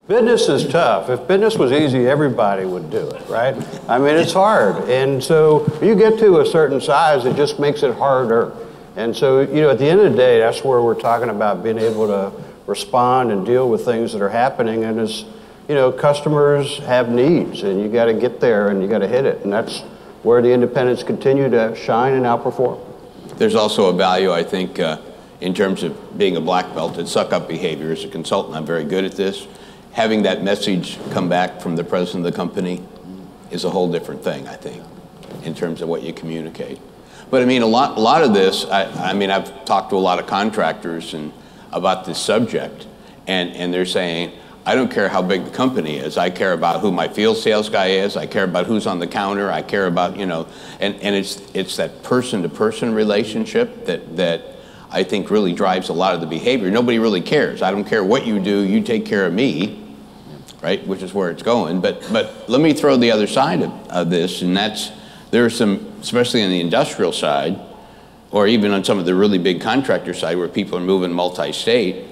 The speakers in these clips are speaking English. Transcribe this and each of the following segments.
Business is tough. If business was easy, everybody would do it, right? I mean, it's hard. And so you get to a certain size, it just makes it harder. And so, you know, at the end of the day, that's where we're talking about being able to respond and deal with things that are happening. And as, you know, customers have needs, and you got to get there and you got to hit it. And that's where the independents continue to shine and outperform. There's also a value, I think, in terms of being a black belt and suck-up behavior. As a consultant, I'm very good at this. Having that message come back from the president of the company is a whole different thing, I think, in terms of what you communicate. But I mean, a lot of this, I mean, I've talked to a lot of contractors about this subject, and they're saying, I don't care how big the company is. I care about who my field sales guy is. I care about who's on the counter. I care about, you know, and it's that person-to-person relationship that I think really drives a lot of the behavior. Nobody really cares. I don't care what you do. You take care of me, right? Which is where it's going. But let me throw the other side of this, and that's, there are some, especially on the industrial side, or even on some of the really big contractor side where people are moving multi-state.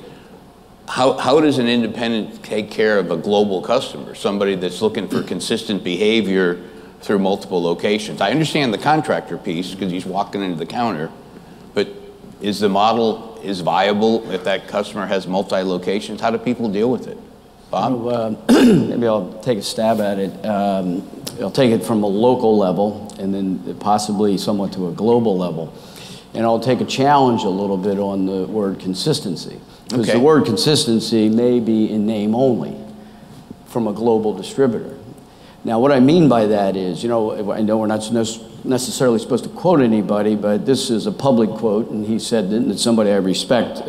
How does an independent take care of a global customer, somebody that's looking for consistent behavior through multiple locations? I understand the contractor piece because he's walking into the counter, but is the model viable if that customer has multi-locations? How do people deal with it? Bob? Maybe I'll take a stab at it. I'll take it from a local level and then possibly somewhat to a global level. And I'll take a challenge a little bit on the word consistency. Because the word consistency may be in name only from a global distributor. Now, what I mean by that is, you know, I know we're not necessarily supposed to quote anybody, but this is a public quote, and he said that it's somebody I respect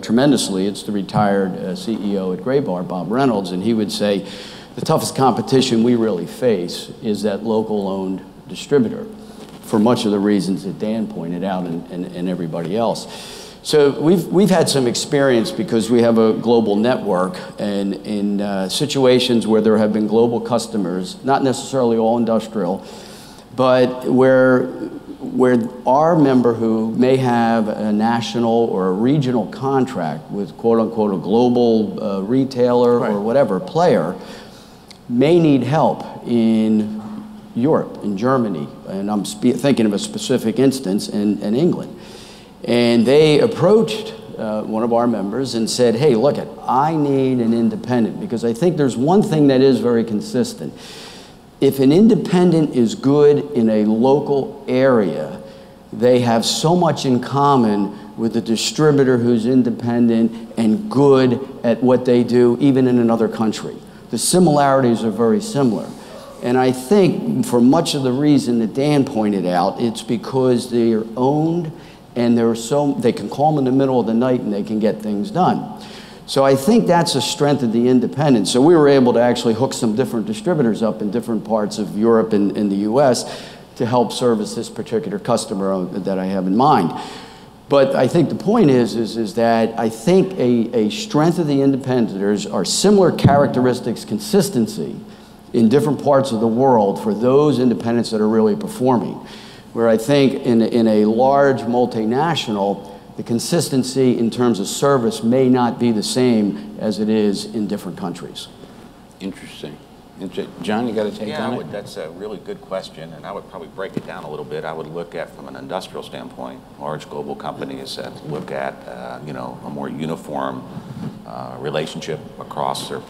tremendously. It's the retired CEO at Graybar, Bob Reynolds, and he would say, the toughest competition we really face is that local-owned distributor, for much of the reasons that Dan pointed out and everybody else. So we've had some experience because we have a global network, and in situations where there have been global customers, not necessarily all industrial, but where our member who may have a national or a regional contract with quote unquote a global retailer or whatever player may need help in Europe, in Germany, and I'm thinking of a specific instance in England. And they approached one of our members and said, hey, look, I need an independent, because I think there's one thing that is very consistent. If an independent is good in a local area, they have so much in common with the distributor who's independent and good at what they do, even in another country. The similarities are very similar. And I think for much of the reason that Dan pointed out, it's because they are owned and they can call them in the middle of the night and they can get things done. So I think that's a strength of the independent. So we were able to actually hook some different distributors up in different parts of Europe and in the US to help service this particular customer that I have in mind. But I think the point is that I think a strength of the independents are similar characteristics, consistency in different parts of the world for those independents that are really performing. Where I think in a large multinational, the consistency in terms of service may not be the same as it is in different countries. Interesting. John, you got to take on it? That's a really good question, and I would probably break it down a little bit. I would look at, from an industrial standpoint, large global companies that look at, you know, a more uniform relationship across their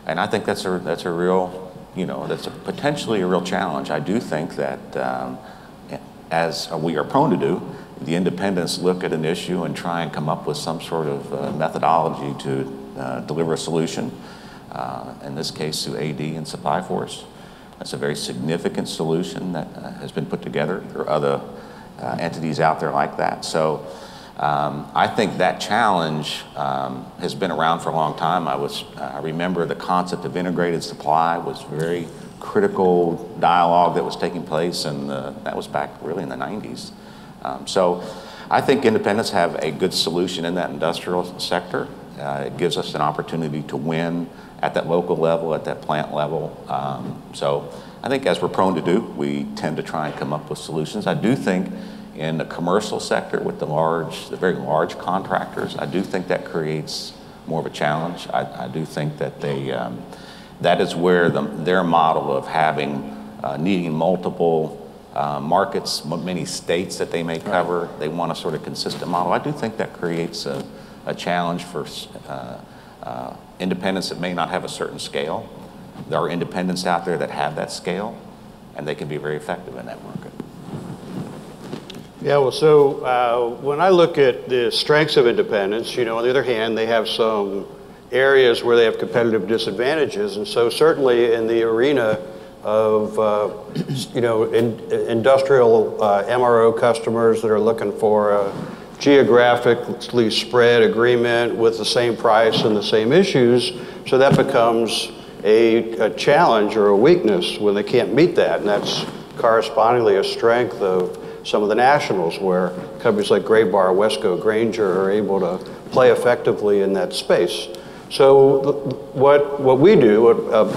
and I think that's a real, you know, that's potentially a real challenge. I do think that, as we are prone to do, the independents look at an issue and try and come up with some sort of methodology to deliver a solution. In this case, through AD and Supply Force. That's a very significant solution that has been put together. There are other entities out there like that. So I think that challenge has been around for a long time. I remember the concept of integrated supply was very critical dialogue that was taking place, and that was back really in the 90s. So I think independents have a good solution in that industrial sector. It gives us an opportunity to win at that local level, at that plant level. So I think, as we're prone to do, we tend to try and come up with solutions. I do think in the commercial sector with the very large contractors, I do think that creates more of a challenge. I do think that that is where their model of having, needing multiple markets, many states that they may cover, they want a sort of consistent model. I do think that creates a challenge for independents that may not have a certain scale. There are independents out there that have that scale, and they can be very effective in that market. Yeah, well, so when I look at the strengths of independents, on the other hand, they have some areas where they have competitive disadvantages. And so certainly in the arena of, industrial MRO customers that are looking for a geographically spread agreement with the same price and the same issues, so that becomes a challenge or a weakness when they can't meet that. And that's correspondingly a strength of some of the nationals, where companies like Graybar, Wesco, Grainger are able to play effectively in that space. So what we do,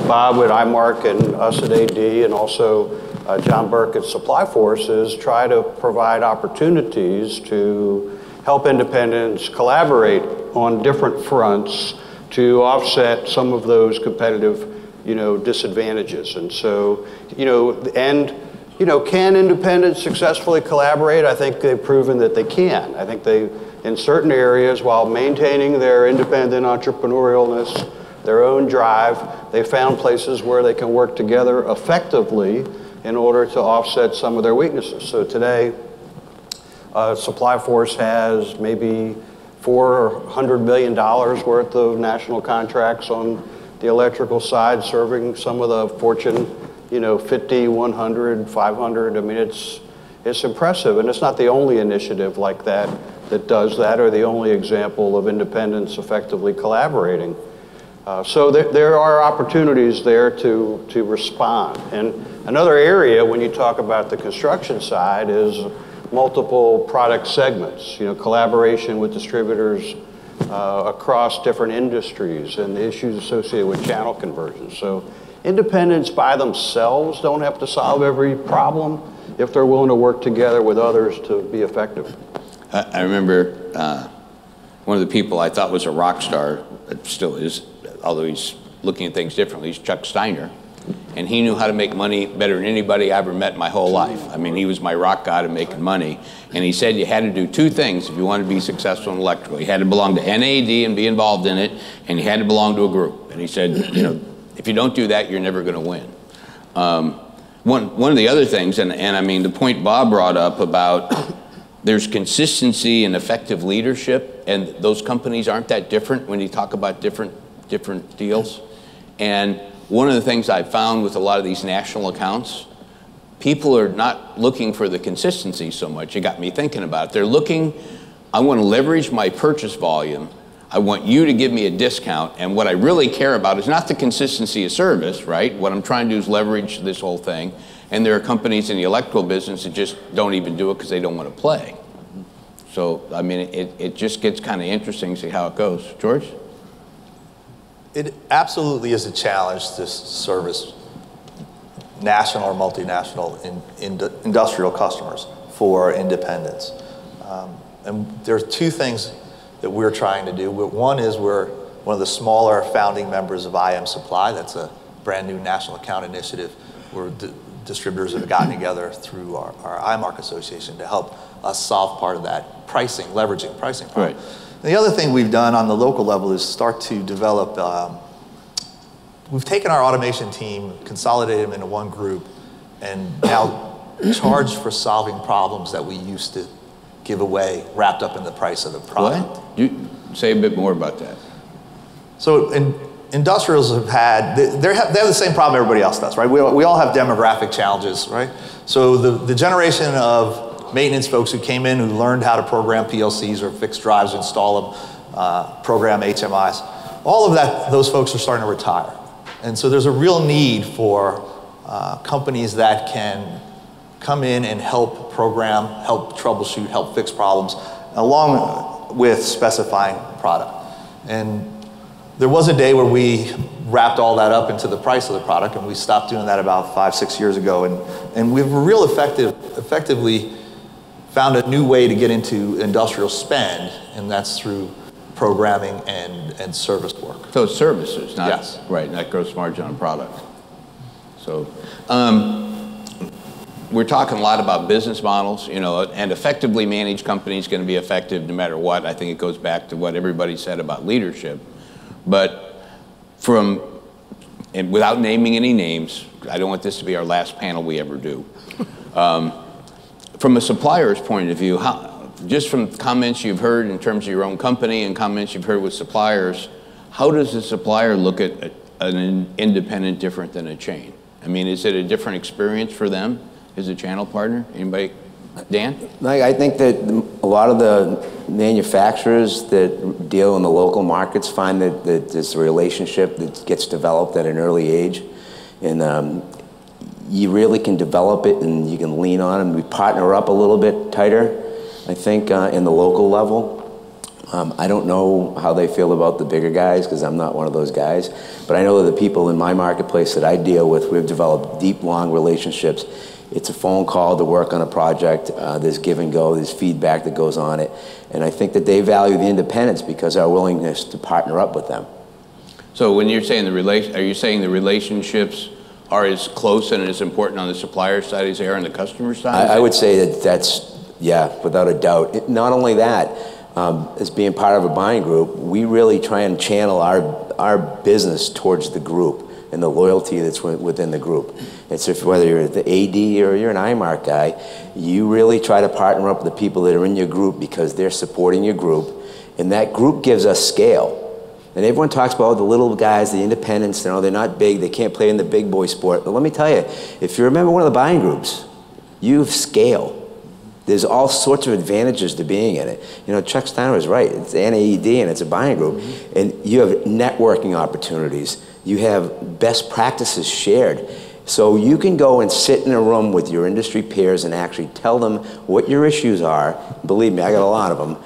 Bob at IMARK and us at AD, and also John Burke at Supply Force, is try to provide opportunities to help independents collaborate on different fronts to offset some of those competitive, disadvantages. And so, can independents successfully collaborate? I think they've proven that they can. I think they, in certain areas, while maintaining their independent entrepreneurialness, their own drive, they found places where they can work together effectively in order to offset some of their weaknesses. So today, Supply Force has maybe $400 million worth of national contracts on the electrical side, serving some of the Fortune 50, 100, 500. I mean, it's impressive, and it's not the only initiative like that does that, or the only example of independents effectively collaborating. So there are opportunities there to respond. And another area when you talk about the construction side is multiple product segments, collaboration with distributors across different industries and the issues associated with channel conversion. So independents by themselves don't have to solve every problem if they're willing to work together with others to be effective. I remember one of the people I thought was a rock star, still is, although he's looking at things differently, is Chuck Steiner. And he knew how to make money better than anybody I ever met in my whole life. I mean, he was my rock god of making money. And he said you had to do two things if you wanted to be successful in electrical. You had to belong to NAED and be involved in it, and you had to belong to a group. And he said, if you don't do that, you're never going to win. One of the other things, and I mean, the point Bob brought up about there's consistency and effective leadership, and those companies aren't that different when you talk about different deals. And one of the things I've found with a lot of these national accounts, people are not looking for the consistency so much. It got me thinking about it. They're looking, I want to leverage my purchase volume. I want you to give me a discount. And what I really care about is not the consistency of service, right? What I'm trying to do is leverage this whole thing. And there are companies in the electrical business that just don't even do it because they don't want to play. So, I mean, it just gets kind of interesting to see how it goes. George? It absolutely is a challenge to service national or multinational industrial customers for independents. And there's two things that we're trying to do. One is we're one of the smaller founding members of IM Supply. That's a brand new national account initiative where distributors have gotten together through our IMARK association to help us solve part of that pricing, leveraging pricing problem. Right. The other thing we've done on the local level is start to develop, we've taken our automation team, consolidated them into one group, and now charge for solving problems that we used to give away wrapped up in the price of the product. What? You say a bit more about that. So industrials have had, they have the same problem everybody else does, right? We all have demographic challenges, right? So the generation of maintenance folks who came in, who learned how to program PLCs or fix drives, install them, program HMIs, all of that, those folks are starting to retire. And so there's a real need for companies that can come in and help program, help troubleshoot, help fix problems, along with specifying product. And there was a day where we wrapped all that up into the price of the product, and we stopped doing that about 5-6 years ago. And we've effectively found a new way to get into industrial spend, and that's through programming and service work. So it's services, not, yes. Right, not gross margin on product. So we're talking a lot about business models, you know, and effectively managed company is going to be effective no matter what. I think it goes back to what everybody said about leadership. But and without naming any names, I don't want this to be our last panel we ever do. From a supplier's point of view, just from comments you've heard in terms of your own company and comments you've heard with suppliers, how does a supplier look at an independent different than a chain? I mean, is it a different experience for them as a channel partner? Anybody? Dan? I think that a lot of the manufacturers that deal in the local markets find that there's a relationship that gets developed at an early age. And you really can develop it and you can lean on and we partner up a little bit tighter, I think, in the local level. I don't know how they feel about the bigger guys because I'm not one of those guys, but I know that the people in my marketplace that I deal with, we've developed deep, long relationships. It's a phone call to work on a project. There's give and go. There's feedback that goes on it. And I think that they value the independence because our willingness to partner up with them. So when you're saying are you saying the relationships are as close and as important on the supplier side as they are on the customer side? I would say that's, yeah, without a doubt. Not only that, as being part of a buying group, we really try and channel our business towards the group and the loyalty that's within the group. It's whether you're the AD or you're an IMARK guy, you really try to partner up with the people that are in your group because they're supporting your group, and that group gives us scale. And everyone talks about the little guys, the independents, you know, they're not big, they can't play in the big boy sport. But let me tell you, if you're a member of one of the buying groups, you have scale. There's all sorts of advantages to being in it. You know, Chuck Steiner was right. It's NAED and it's a buying group. And you have networking opportunities. You have best practices shared. So you can go and sit in a room with your industry peers and actually tell them what your issues are. Believe me, I got a lot of them.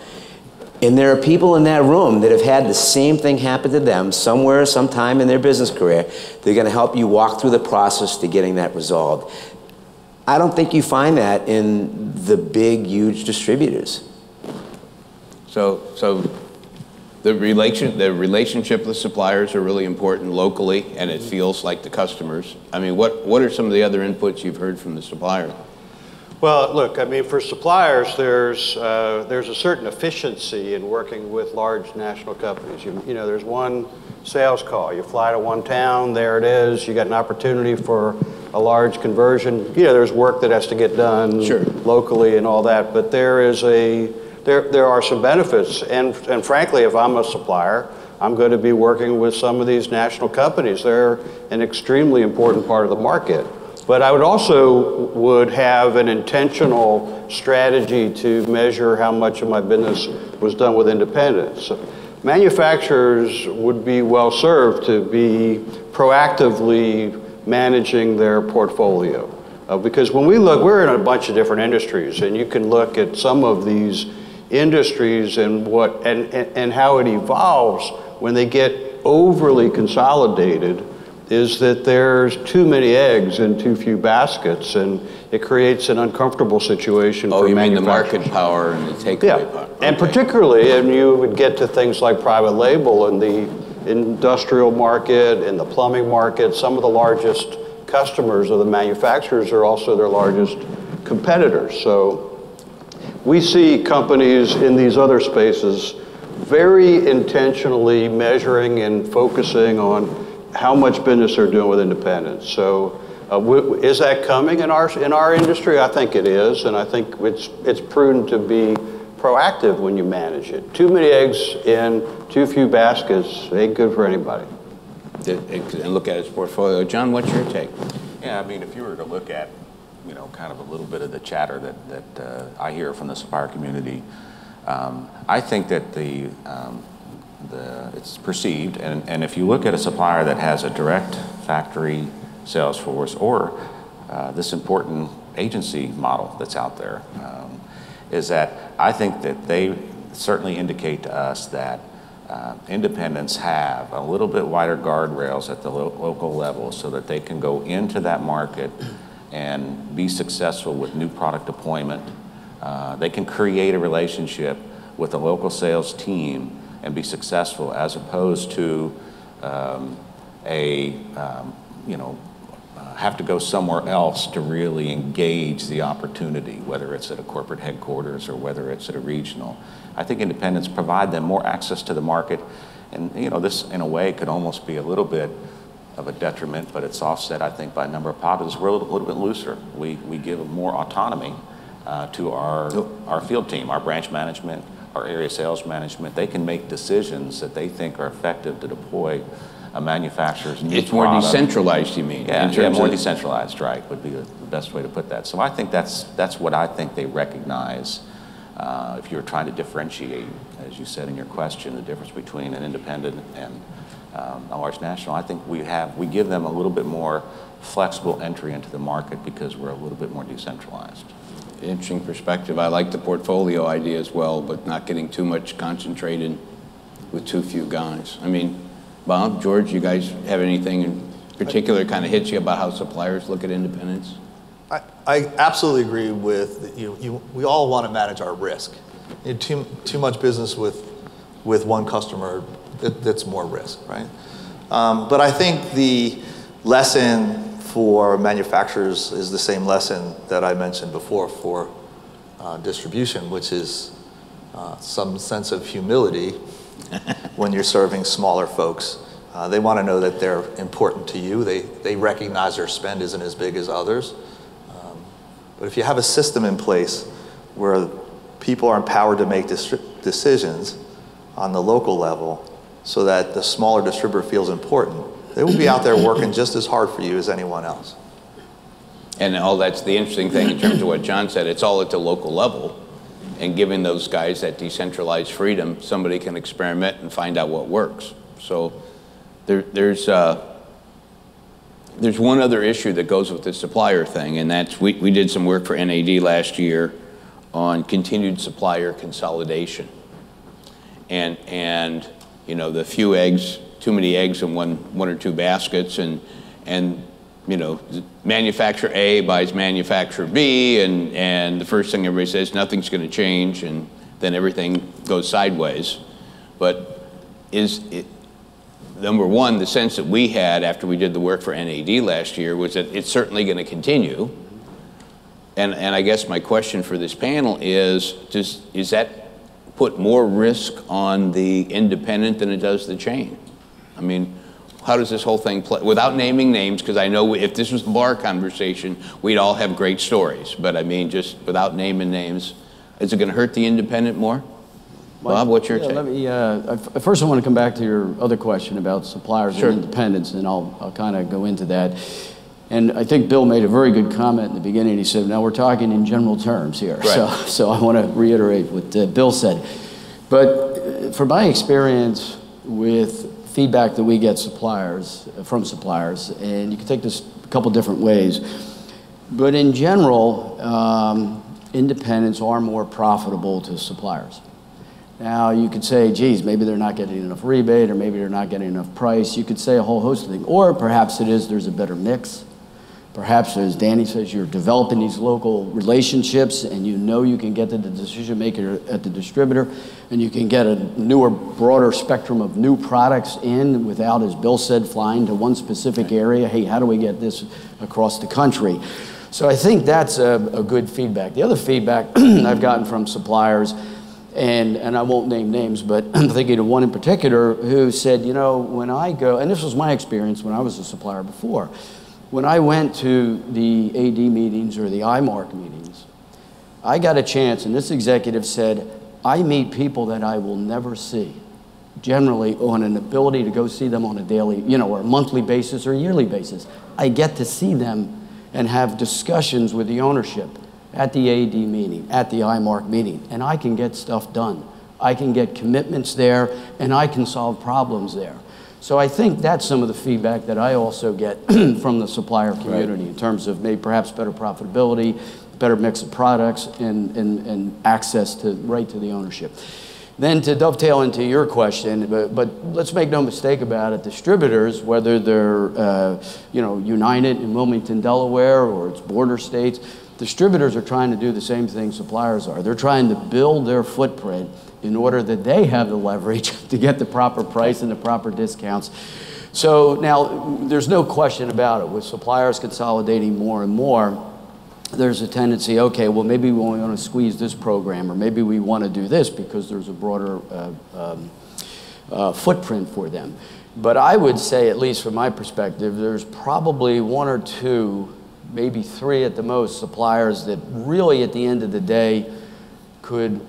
And there are people in that room that have had the same thing happen to them somewhere, sometime in their business career. They're going to help you walk through the process to getting that resolved. I don't think you find that in the big, huge distributors. So the relationship with suppliers are really important locally, and it feels like the customers. I mean, what are some of the other inputs you've heard from the supplier? Well, look, I mean, for suppliers, there's a certain efficiency in working with large national companies. You know, there's one sales call. You fly to one town, there it is. You got an opportunity for a large conversion. You know, there's work that has to get done locally and all that, but there are some benefits. And frankly, if I'm a supplier, I'm going to be working with some of these national companies. They're an extremely important part of the market. But I would have an intentional strategy to measure how much of my business was done with independents. Manufacturers would be well served to be proactively managing their portfolio. Because when we look, we're in a bunch of different industries, and you can look at some of these industries and how it evolves when they get overly consolidated. Is that there's too many eggs in too few baskets, and it creates an uncomfortable situation for manufacturers. Oh, you mean the market power and the takeaway power. Okay. And particularly, and you would get to things like private label in the industrial market, in the plumbing market. Some of the largest customers of the manufacturers are also their largest competitors. So we see companies in these other spaces very intentionally measuring and focusing on how much business they're doing with independents. So is that coming in our industry? I think it is, and I think it's prudent to be proactive when you manage it. Too many eggs in too few baskets ain't good for anybody. And look at its portfolio. John, what's your take? Yeah, I mean, if you were to look at, you know, kind of a little bit of the chatter that I hear from the supplier community, I think that it's perceived, and if you look at a supplier that has a direct factory sales force or this important agency model that's out there, is that I think that they certainly indicate to us that independents have a little bit wider guardrails at the local level so that they can go into that market and be successful with new product deployment. They can create a relationship with a local sales team and be successful, as opposed to have to go somewhere else to really engage the opportunity, whether it's at a corporate headquarters or whether it's at a regional. I think independents provide them more access to the market, and this in a way could almost be a little bit of a detriment, but it's offset, I think, by a number of positives. We're a little bit looser. We give more autonomy to our field team, our branch management, our area sales management. They can make decisions that they think are effective to deploy a manufacturer's new It's more product. Decentralized, you mean? Yeah, more decentralized, right, would be the best way to put that. So I think that's what I think they recognize. If you're trying to differentiate, as you said in your question, the difference between an independent and a large national, I think we give them a little bit more flexible entry into the market because we're a little bit more decentralized. Interesting perspective. I like the portfolio idea as well, but not getting too much concentrated with too few guys. I mean, Bob, George, you guys have anything in particular kind of hits you about how suppliers look at independence? I absolutely agree with we all want to manage our risk. Too much business with one customer, that's more risk, right? But I think the lesson for manufacturers is the same lesson that I mentioned before for distribution, which is some sense of humility when you're serving smaller folks. They want to know that they're important to you. They recognize their spend isn't as big as others. But if you have a system in place where people are empowered to make decisions on the local level so that the smaller distributor feels important, they will be out there working just as hard for you as anyone else. And that's the interesting thing in terms of what John said. It's all at the local level. And giving those guys that decentralized freedom, somebody can experiment and find out what works. So there's one other issue that goes with the supplier thing, and that's we did some work for NAED last year on continued supplier consolidation. And the few eggs, too many eggs in one or two baskets, and manufacturer A buys manufacturer B, and the first thing everybody says, nothing's going to change, and then everything goes sideways. But number one, the sense that we had after we did the work for NAED last year was that it's certainly going to continue. And I guess my question for this panel is that put more risk on the independent than it does the chain? I mean, how does this whole thing play? Without naming names, because I know if this was the bar conversation, we'd all have great stories. But I mean, just without naming names, is it going to hurt the independent more? Bob, what's your take? Let me, first I want to come back to your other question about suppliers Sure. and independence, and I'll kind of go into that. And I think Bill made a very good comment in the beginning. He said, now we're talking in general terms here. Right. So I want to reiterate what Bill said. But from my experience with feedback that we get from suppliers, and you can take this a couple different ways, but in general, independents are more profitable to suppliers. Now, you could say, geez, maybe they're not getting enough rebate, or maybe they're not getting enough price. You could say a whole host of things. Or perhaps there's a better mix. Perhaps, as Danny says, you're developing these local relationships, and you can get to the decision maker at the distributor, and you can get a newer, broader spectrum of new products in without, as Bill said, flying to one specific area. Hey, how do we get this across the country? So I think that's a good feedback. The other feedback I've gotten from suppliers, and I won't name names, but I'm thinking of one in particular who said, when I go, and this was my experience when I was a supplier before, when I went to the AD meetings or the IMARK meetings, I got a chance, and this executive said, I meet people that I will never see, generally on an ability to go see them on a daily, or a monthly basis or a yearly basis. I get to see them and have discussions with the ownership at the AD meeting, at the IMARK meeting, and I can get stuff done. I can get commitments there, and I can solve problems there. So I think that's some of the feedback that I also get from the supplier community in terms of maybe perhaps better profitability, better mix of products, and access right to the ownership. Then to dovetail into your question, but let's make no mistake about it, distributors, whether they're United in Wilmington, Delaware, or it's border states, distributors are trying to do the same thing suppliers are. They're trying to build their footprint in order that they have the leverage to get the proper price and the proper discounts. So now, there's no question about it. With suppliers consolidating more and more, there's a tendency, okay, well, maybe we want to squeeze this program, or maybe we want to do this because there's a broader footprint for them. But I would say, at least from my perspective, there's probably one or two, maybe three at the most, suppliers that really, at the end of the day, could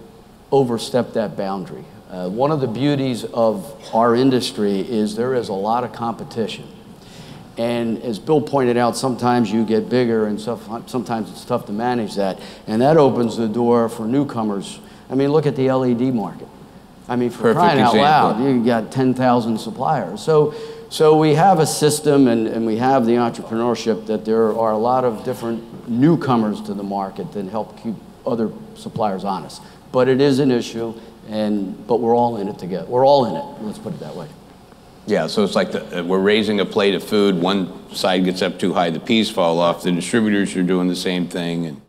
overstep that boundary. One of the beauties of our industry is there is a lot of competition. And as Bill pointed out, sometimes you get bigger and sometimes it's tough to manage that. And that opens the door for newcomers. I mean, look at the LED market. I mean, for crying out loud, you got 10,000 suppliers. So we have a system and we have the entrepreneurship that there are a lot of different newcomers to the market that help keep other suppliers honest. But it is an issue, but we're all in it together. We're all in it, let's put it that way. Yeah, so it's like we're raising a plate of food, one side gets up too high, the peas fall off, the distributors are doing the same thing. And